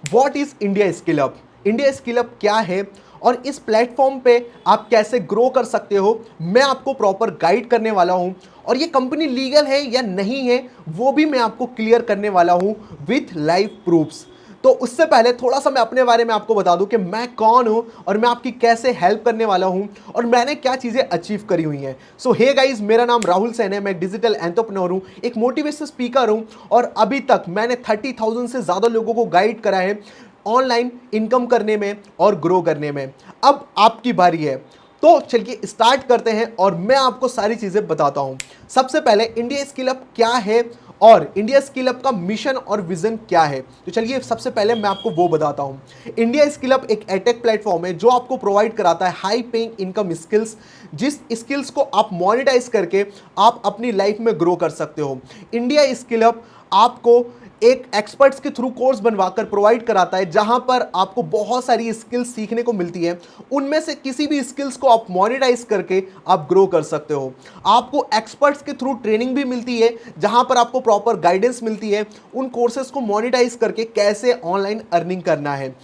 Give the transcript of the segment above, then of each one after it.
What is India skill up, India skill up क्या है और इस प्लेटफॉर्म पे आप कैसे ग्रो कर सकते हो, मैं आपको प्रॉपर गाइड करने वाला हूं। और ये कंपनी लीगल है या नहीं है वो भी मैं आपको क्लियर करने वाला हूं विथ लाइव प्रूफ्स। तो उससे पहले थोड़ा सा मैं अपने बारे में आपको बता दूं कि मैं कौन हूं और मैं आपकी कैसे हेल्प करने वाला हूं और मैंने क्या चीजें अचीव करी हुई हैं। सो हे गाइस, मेरा नाम राहुल सैन है, मैं डिजिटल एंटरप्रेन्योर हूं, एक मोटिवेशनल स्पीकर हूं और अभी तक मैंने 30,000 से ज्यादा लोगों को गाइड करा है ऑनलाइन इनकम करने में और ग्रो करने में। अब आपकी बारी है, तो चलिए स्टार्ट करते हैं और मैं आपको सारी चीजें बताता हूं। सबसे पहले इंडिया स्किल अप क्या है और इंडिया स्किल अप का मिशन और विजन क्या है, तो चलिए सबसे पहले मैं आपको वो बताता हूं। इंडिया स्किल अप एक एटेक प्लेटफॉर्म है जो आपको प्रोवाइड कराता है हाई पेइंग इनकम स्किल्स, जिस स्किल्स को आप मोनेटाइज करके आप अपनी लाइफ में ग्रो कर सकते हो। इंडिया स्किल अप आपको एक एक्सपर्ट्स के थ्रू कोर्स बनवाकर प्रोवाइड कराता है जहां पर आपको बहुत सारी स्किल्स सीखने को मिलती है। उनमें से किसी भी स्किल्स को आप मोनेटाइज करके आप ग्रो कर सकते हो। आपको एक्सपर्ट्स के थ्रू ट्रेनिंग भी मिलती है जहां पर आपको प्रॉपर गाइडेंस मिलती है उन कोर्सेज को मोनेटाइज करके कैसे ऑनलाइन अर्निंग करना है।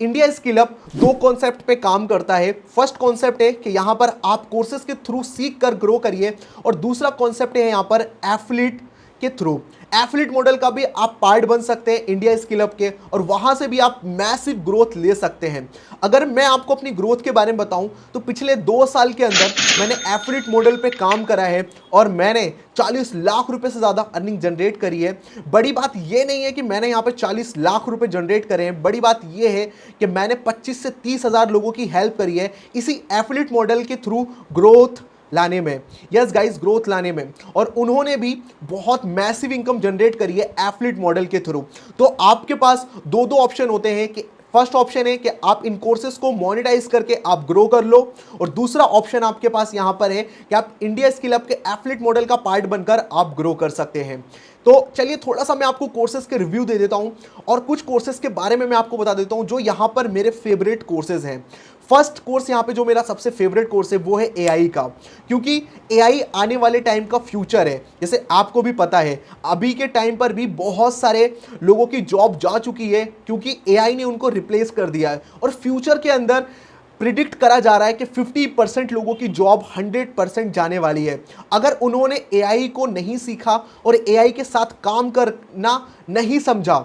इंडिया स्किल अप दो कॉन्सेप्ट पे काम करता है। फर्स्ट कॉन्सेप्ट है कि यहां पर आप कोर्सेज के थ्रू सीख कर ग्रो करिए और दूसरा कॉन्सेप्ट है यहां पर एफिलिएट के थ्रू। एफिलिएट मॉडल का भी आप पार्ट बन सकते हैं इंडिया स्किल अप के और वहां से भी आप मैसिव ग्रोथ ले सकते हैं। अगर मैं आपको अपनी ग्रोथ के बारे में बताऊं तो पिछले 2 साल के अंदर मैंने एफिलिएट मॉडल पे काम करा है और मैंने 40 लाख रुपए से ज्यादा अर्निंग जनरेट करी है। बड़ी बात यह नहीं है कि मैंने यहां पे 40 लाख रुपए जनरेट करे हैं, बड़ी बात यह है कि मैंने 25 से 30 हजार लोगों की हेल्प करी है इसी एफिलिएट मॉडल के थ्रू ग्रोथ लाने में। यस गाइस, ग्रोथ लाने में। और उन्होंने भी बहुत मैसिव इनकम जनरेट करी है एफिलिएट मॉडल के थ्रू। तो आपके पास दो दो ऑप्शन होते हैं कि फर्स्ट ऑप्शन है कि आप इन कोर्सेज को मोनेटाइज करके आप ग्रो कर लो और दूसरा ऑप्शन आपके पास यहां पर है कि आप इंडिया स्किल अप के एफिलिएट मॉडल का पार्ट बनकर आप ग्रो कर सकते हैं। तो चलिए थोड़ा सा मैं आपको कोर्सेज के रिव्यू दे देता हूं और कुछ कोर्सेज के बारे में मैं आपको बता देता हूं जो यहां पर मेरे फेवरेट कोर्सेज हैं। फर्स्ट कोर्स यहां पे जो मेरा सबसे फेवरेट कोर्स है वो है एआई का, क्योंकि एआई आने वाले टाइम का फ्यूचर है। जैसे आपको भी पता है अभी के टाइम पर भी बहुत सारे लोगों की जॉब जा चुकी है क्योंकि एआई ने उनको रिप्लेस कर दिया है और फ्यूचर के अंदर प्रिडिक्ट करा जा रहा है कि 50% लोगों की जॉब 100% जाने वाली है। अगर उन्होंने एआई को नहीं सीखा और एआई के साथ काम करना नहीं समझा,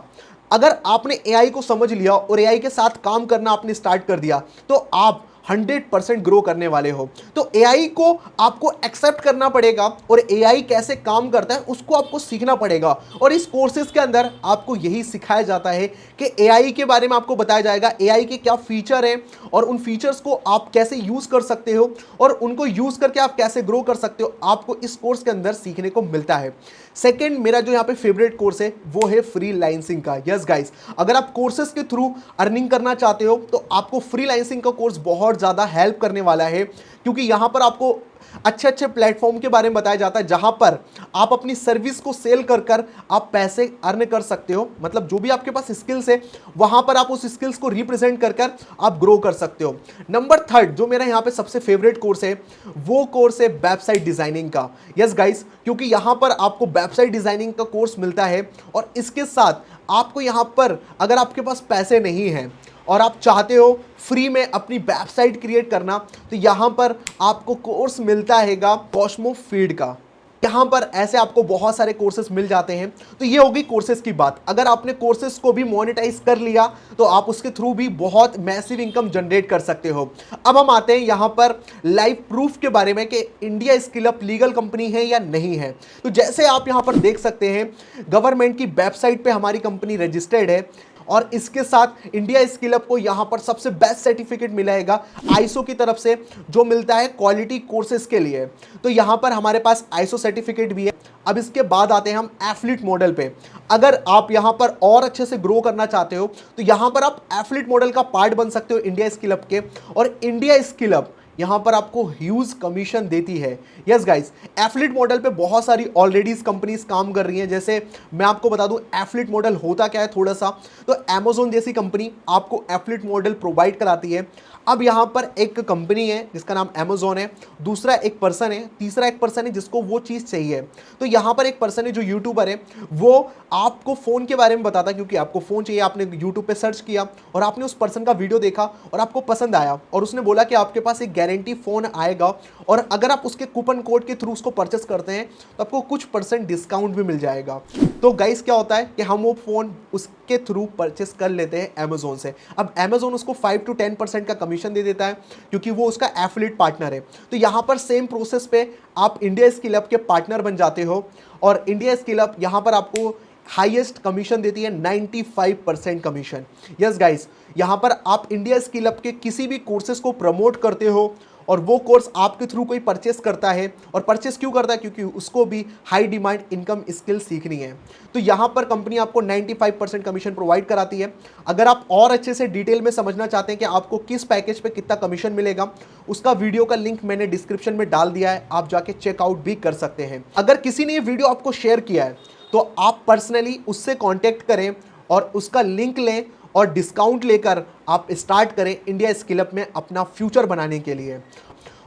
अगर आपने एआई को समझ लिया और एआई के साथ काम करना आपने स्टार्ट कर दिया तो आप 100% ग्रो करने वाले हो। तो एआई को आपको एक्सेप्ट करना पड़ेगा और एआई कैसे काम करता है उसको आपको सीखना पड़ेगा। और इस कोर्सेज के अंदर आपको यही सिखाया जाता है कि एआई के बारे में आपको बताया जाएगा एआई के क्या फीचर हैं और उन फीचर्स को आप कैसे यूज कर सकते हो और उनको यूज करके आप कैसे ग्रो कर सकते हो, आपको इस कोर्स के अंदर सीखने को मिलता है। सेकंड मेरा जो यहाँ पे फेवरेट कोर्स है वो है फ्रीलांसिंग का। यस गाइस, अगर आप कोर्सेज के थ्रू अर्निंग करना चाहते हो तो आपको फ्रीलांसिंग का कोर्स बहुत ज़्यादा हेल्प करने वाला है, क्योंकि यहाँ पर आपको अच्छे अच्छे प्लेटफॉर्म के बारे में बताया जाता है जहां पर आप अपनी सर्विस को सेल कर कर आप पैसे अर्न कर सकते हो। मतलब जो भी आपके पास स्किल्स है वहां पर आप उस स्किल्स को रिप्रेजेंट कर कर आप ग्रो कर सकते हो। नंबर थर्ड जो मेरा यहां पे सबसे फेवरेट कोर्स है वो कोर्स है वेबसाइट डिजाइनिंग का। यस गाइस, क्योंकि यहां पर आपको वेबसाइट डिजाइनिंग का कोर्स मिलता है और इसके साथ आपको यहां पर अगर आपके पास पैसे नहीं हैं और आप चाहते हो फ्री में अपनी वेबसाइट क्रिएट करना तो यहां पर आपको कोर्स मिलता हैगा कॉस्मो फीड का। यहां पर ऐसे आपको बहुत सारे कोर्सेज मिल जाते हैं। तो ये होगी कोर्सेज की बात। अगर आपने कोर्सेज को भी मोनेटाइज कर लिया तो आप उसके थ्रू भी बहुत मैसिव इनकम जनरेट कर सकते हो। अब हम आते हैं यहां पर लाइव प्रूफ के बारे में कि India skill up legal company है या नहीं है। तो जैसे आप यहां पर देख सकते हैं गवर्नमेंट की वेबसाइट पे हमारी कंपनी रजिस्टर्ड है और इसके साथ इंडिया स्किल अप को यहां पर सबसे बेस्ट सर्टिफिकेट मिलेगा आईएसओ की तरफ से जो मिलता है क्वालिटी कोर्सेज के लिए। तो यहां पर हमारे पास आईएसओ सर्टिफिकेट भी है। अब इसके बाद आते हैं हम एफिलिएट मॉडल पे। अगर आप यहां पर और अच्छे से ग्रो करना चाहते हो तो यहां पर आप एफिलिएट मॉडल का पार्ट बन सकते हो इंडिया स्किल अप के। और इंडिया स्किल अप यहाँ पर आपको ह्यूज कमीशन देती है। यस गाइस, एफिलिएट मॉडल पे बहुत सारी ऑलरेडी कंपनीज काम कर रही हैं। जैसे मैं आपको बता दूं एफिलिएट मॉडल होता क्या है थोड़ा सा, तो Amazon जैसी कंपनी आपको एफिलिएट मॉडल प्रोवाइड कराती है। अब यहाँ पर एक कंपनी है जिसका नाम Amazon है, दूसरा एक पर्सन है, तीसरा एक पर्सन है जिसको वो चीज़ चाहिए। तो यहाँ पर एक पर्सन है जो यूट्यूबर है, वो आपको फ़ोन के बारे में बताता, क्योंकि आपको फ़ोन चाहिए, आपने यूट्यूब पे सर्च किया और आपने उस पर्सन का वीडियो देखा और आपको पसंद आया और उसने बोला कि आपके पास एक गारंटी फ़ोन आएगा और अगर आप उसके कूपन कोड के थ्रू उसको परचेस करते हैं तो आपको कुछ % डिस्काउंट भी मिल जाएगा। तो गाइस क्या होता है कि हम वो फ़ोन उसके थ्रू परचेस कर लेते हैं Amazon से। अब Amazon उसको 5 to 10% का कमीशन दे देता है क्योंकि वो उसका एफिलिएट पार्टनर है। तो यहाँ पर सेम प्रोसेस पे आप इंडिया स्किल अप के पार्टनर बन जाते हो और इंडिया स्किल अप यहाँ पर आपको हाईएस्ट कमीशन देती है, 95% कमीशन। यस गाइस, यहाँ पर आप इंडिया स्किल अप के किसी भी कोर्सेज को प्रमोट करते हो और वो कोर्स आपके थ्रू कोई परचेस करता है, और परचेस क्यों करता है, क्योंकि उसको भी हाई डिमांड इनकम स्किल सीखनी है। तो यहाँ पर कंपनी आपको 95% कमीशन प्रोवाइड कराती है। अगर आप और अच्छे से डिटेल में समझना चाहते हैं कि आपको किस पैकेज पे कितना कमीशन मिलेगा, उसका वीडियो का लिंक मैंने डिस्क्रिप्शन में डाल दिया है, आप जाके चेकआउट भी कर सकते हैं। अगर किसी ने ये वीडियो आपको शेयर किया है तो आप पर्सनली उससे कांटेक्ट करें और उसका लिंक लें और डिस्काउंट लेकर आप स्टार्ट करें इंडिया स्किल अप में अपना फ्यूचर बनाने के लिए।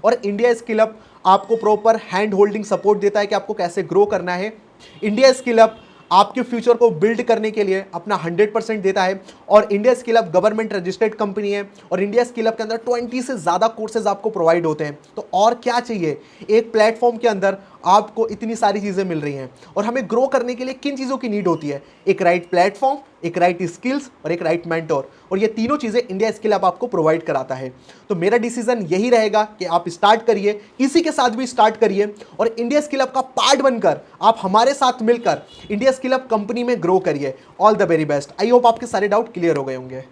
और इंडिया स्किल अप आपको प्रॉपर हैंड होल्डिंग सपोर्ट देता है कि आपको कैसे ग्रो करना है। इंडिया स्किल अप आपके फ्यूचर को बिल्ड करने के लिए अपना 100% देता है। और India skill up government registered company है और इंडिया स्किल अप के अंदर 20 से ज़्यादा कोर्सेज आपको प्रोवाइड होते हैं। तो और क्या चाहिए, एक प्लेटफॉर्म के अंदर आपको इतनी सारी चीज़ें मिल रही हैं। और हमें ग्रो करने के लिए किन चीज़ों की नीड होती है, एक राइट प्लेटफॉर्म, एक राइट स्किल्स और एक राइट मेंटोर, और ये तीनों चीज़ें इंडिया स्किल अप आपको प्रोवाइड कराता है। तो मेरा डिसीजन यही रहेगा कि आप स्टार्ट करिए, किसी के साथ भी स्टार्ट करिए और इंडिया स्किल अप का पार्ट बनकर आप हमारे साथ मिलकर इंडिया स्किल अप कंपनी में ग्रो करिए। All the very best. I hope आपके सारे डाउट क्लियर हो गए होंगे।